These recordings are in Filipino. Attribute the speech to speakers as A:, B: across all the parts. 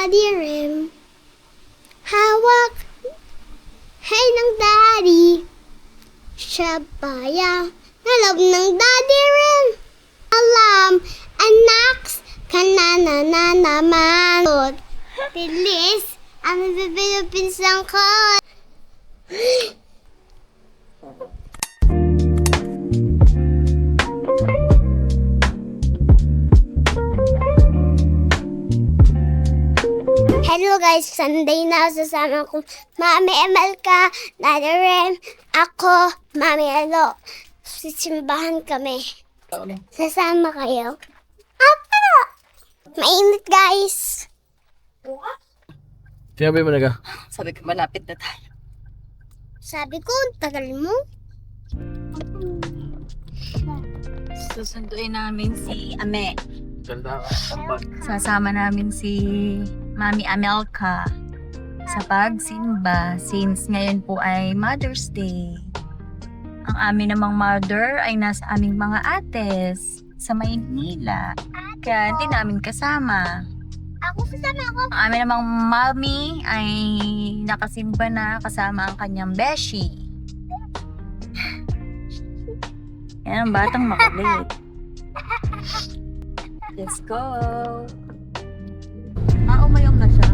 A: Daddy Rim. Hawak. Hey ng daddy. Siya baya. Nalab ng Daddy Rim. Alam. Anaks. Kanana na naman. Tilis. Ang bibilupinsang ko. Hello guys, Sunday na. Sasama ko Mami Emelka, Daddy Rem, ako, Mami Elo. Sisimbahan kami. Sasama kayo? Apa! Mainit guys.
B: Sinabi mo na ka?
C: Sabi ko, malapit na tayo.
A: Sabi ko, tagal mo.
C: Susunduin namin si Ame.
B: Ganda ka.
C: Sasama namin si Mami Amelka sa pagsimba since ngayon po ay Mother's Day. Ang amin namang mother ay nasa aming mga ates sa Maynila. Kaya hindi namin kasama.
A: Ako sasama ako.
C: Ang amin namang mami ay nakasimba na kasama ang kanyang beshi. Yan ang batang makulit. Let's go! Umayong na siya.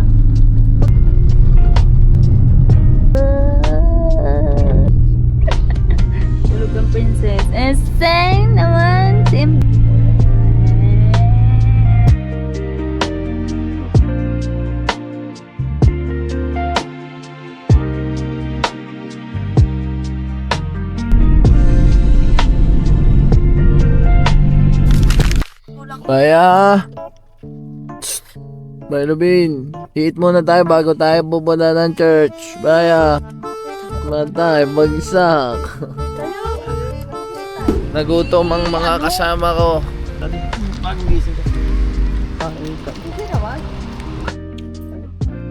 C: Tulog ang princess. And same naman si
B: Baya! Baya Lubin, eat muna tayo bago tayo pupunta ng church. Baya! Matay, bagsak. Nagutom ang mga kasama ko.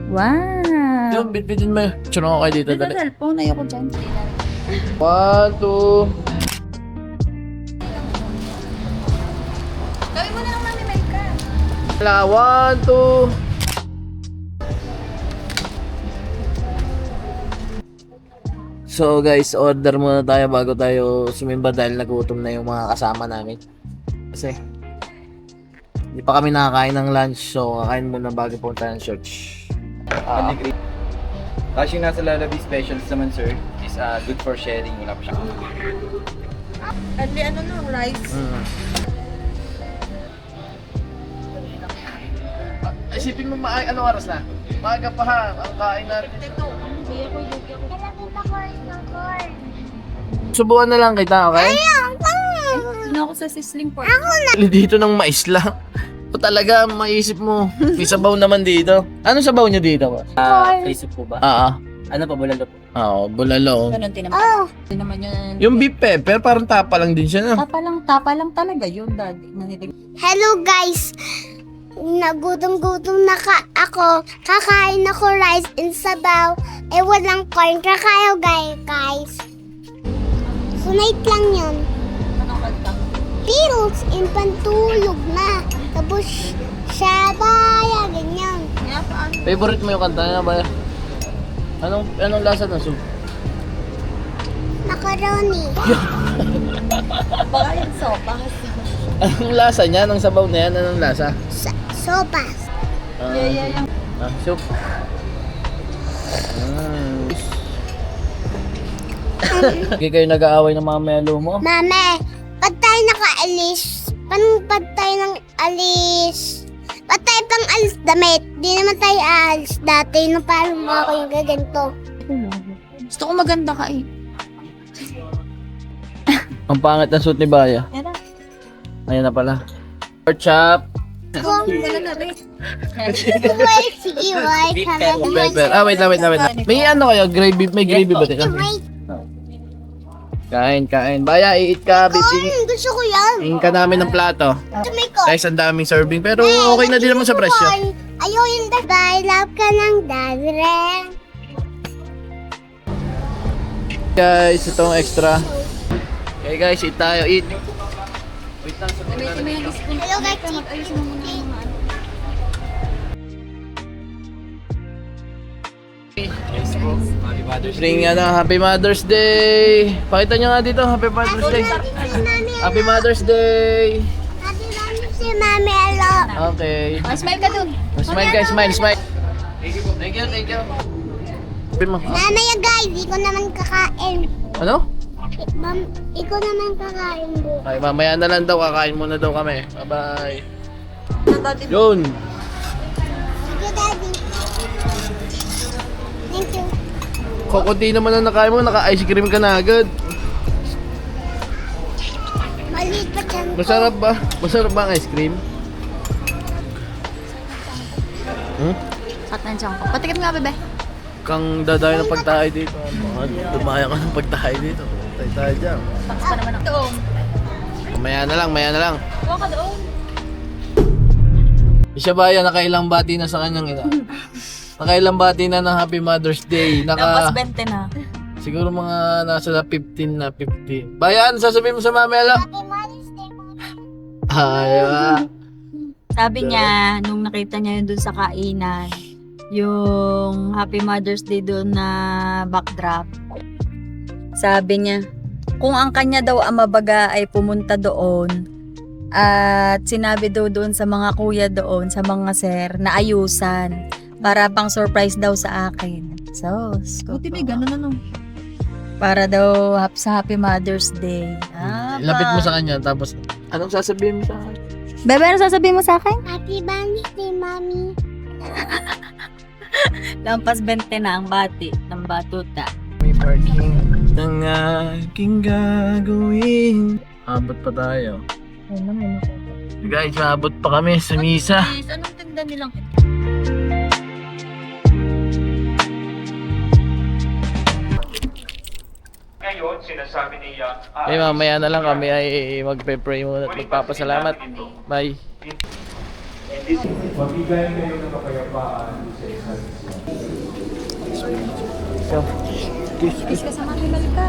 C: Wow!
B: Yung bitbitin mo. Tsura ko kayo dito,
C: Ito
B: dali.
C: cellphone, ayoko dyan.
B: 1, 2.
C: Gawin mo na lang Mami Melka.
B: Wala, 1, 2. So guys, order muna tayo bago tayo sumimba dahil nagutom na yung mga kasama namin. Kasi hindi pa kami nakakain ng lunch, so kakain muna bago punta ng church.
D: Tapos yung nasa Lalabi specials naman sir is good for sharing. Wala pa siyang
C: Ano no, rice?
B: Isipin mo anong oras na? Maaga pa ha, ang kain natin. Subukan na lang kita, okay?
C: Ano ako sa sizzling pork?
B: Dito ng mais lang. O talaga, maisip mo. May sabaw naman dito. Ano sabaw nyo dito ba?
D: free soup po ba? Ano pa, bulalo po?
B: Oo, bulalo.
C: Ganun din naman.
A: Oh,
C: Din naman yun.
B: Yung beef pepper, parang tapa lang din siya, no?
C: Tapa lang talaga yun, daddy.
A: hello guys. Nagutom-gutom na ako. Kakain ako rice and sabaw. Eh walang corn. Kakayo guys. Sunay lang yun.
C: Anong kanta?
A: Pills and pantulog na. Tapos sabaya, ganyan.
C: Kaya paano?
B: Favorite mo yung kanta niya ba? Anong lasa ng soup?
A: Macaroni.
C: Baka yung sopas.
B: Anong lasa niya? Anong sabaw na yan? Anong lasa?
A: Sopas.
C: Yeah.
B: Soup. Hindi kayo nag-aaway ng mga melo mo?
A: Mame, pag tayo nakaalis, pag tayo nang alis, pag tayo pang alis damit, di naman tayo aalis dati nung parang mga ko yung gaganto.
C: Gusto ko maganda ka eh.
B: Ang pangit ng suit ni Baya.
C: Yan na.
B: Ayan na pala. Pork chop.
C: Wala na rin.
A: Wait, sige, wait.
B: Pepper. Wait lang. May ano kayo? Gravy? May gravy ba din? Kain. Baya, i-eat ka. Bibingin
A: Gusto ko yan.
B: ka namin ng plato.
A: Tumay ko.
B: Guys, ang daming serving. Pero okay na din naman sa presyo.
A: Ayaw yung dagay. Love ka ng dadre.
B: Guys, itong extra. Okay guys, eat tayo. Eat. Wait lang.
C: Hello
A: Hello guys,
D: Happy Mother's Day.
B: Ring Happy Mother's Day. Pakita nyo nga dito, Happy Mother's Day. Happy Mother's Day.
A: Happy birthday si Mami Alo.
B: Okay.
C: Smile ka dun.
B: Smile guys, smile.
D: Thank you po.
B: Thank you. Sabi mo.
A: Nanay guys, ikaw naman kakain.
B: Ano?
A: Ma'am, ikaw naman kakain mo.
B: Ay, mamaya na lang daw, kakain muna daw kami. Bye-bye. Yun.
A: Thank you, Daddy. Thank you.
B: Kukunti naman ang nakain mo, naka-ice cream ka na agad.
A: Maliit pa dyan ko.
B: Masarap ba? Masarap ba ang ice cream?
C: Sakit na yung tiyan ko. Patikim nga, bebe.
B: Kang dadayo ng pagtahay dito. Dumaya ka ng pagtahay dito. Tayo dyan.
C: Tapos pa naman ako. Doon.
B: Maya na lang.
C: Huwag ka doon.
B: Siya ba yan, nakailang bati na sa kanyang ina? Nakailang bati na ng Happy Mother's Day.
C: Tapos 20 na.
B: Siguro mga nasa 15 na 50. Bayan, sasabihin mo sa mami, ala?
A: Happy Mother's Day, Mami.
B: Ay,
C: Sabi niya, nung nakita niya yun dun sa kainan, yung Happy Mother's Day doon na backdrop. Sabi niya, kung ang kanya daw ang mabaga ay pumunta doon at sinabi daw doon sa mga kuya doon, sa mga sir, na ayusan para pang surprise daw sa akin. So,
E: Buti may gano'n ano.
C: para daw sa Happy Mother's Day.
B: lapit mo sa kanya, tapos, anong sasabihin mo sa akin?
C: Bebe, ano sasabihin mo sa akin?
A: Happy birthday, Mami.
C: Lampas 20 na ang bati ng batuta.
B: May parking ng aking gagawin. Abot pa tayo. Guys, maabot pa kami sa misa.
C: Anong tinda nilang
F: Ngayon, sinasabi niya,
B: Eh, mamaya na lang kami ay magpe-pray muna at magpapasalamat. Bye.
F: mabigay kayo ng kapayapaan sa isa't isa.
C: Kiss ka sa mga ka.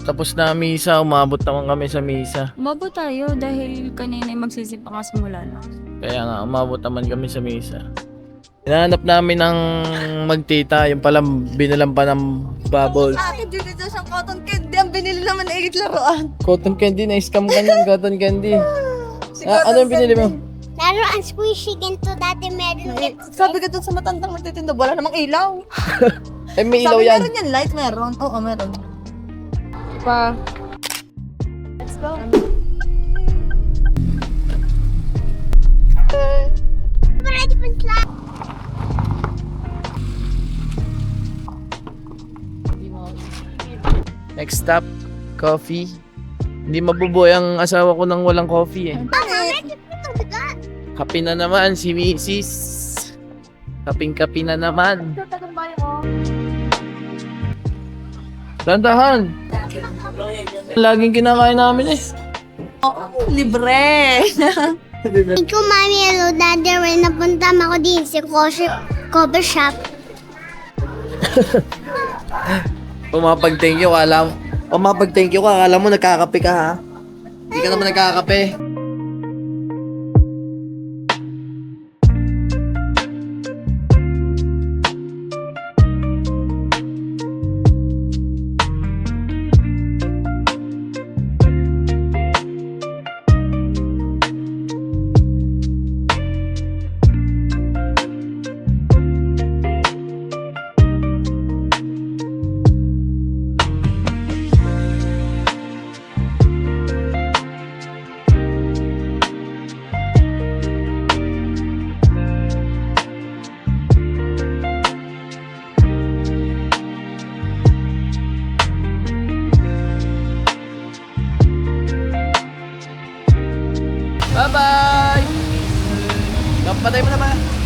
B: Tapos na ang misa, umabot naman kami sa misa.
C: Umabot tayo dahil kanina magsisipa ka simula na.
B: Kaya nga, umabot naman kami sa misa. Hinahanap namin ng magtita, yung palang binalan pa ng bubbles.
E: Ate, dito siyang cotton candy. Ang binili naman na 8 laruan.
B: Cotton candy, na-scam ka ng cotton candy. Ano yung binili mo?
A: Laro ang squishy ganito dati meron.
E: Sabi ka dun sa matandang nagtitinda, wala namang ilaw.
B: Eh, may ilaw
E: Sabi
B: yan.
E: meron yan, light meron. Oo, meron. Pa. Let's go.
A: Ready for slap.
B: Next stop, coffee. Hindi mabubuhay ang asawa ko nang walang coffee eh. Kape na naman si Mrs. Kaping-kapi na naman. Dandahan. Laging kinakain namin eh.
E: Libre.
A: Ikaw, Mami, hello, Daddy, when napunta ako din sa cover shop.
B: Pumapag-thank you, pumapag-thank you ka, akala mo nagkakape ka ha? Hindi ka naman nagkakape. Bye-bye! Kapatay mo naman.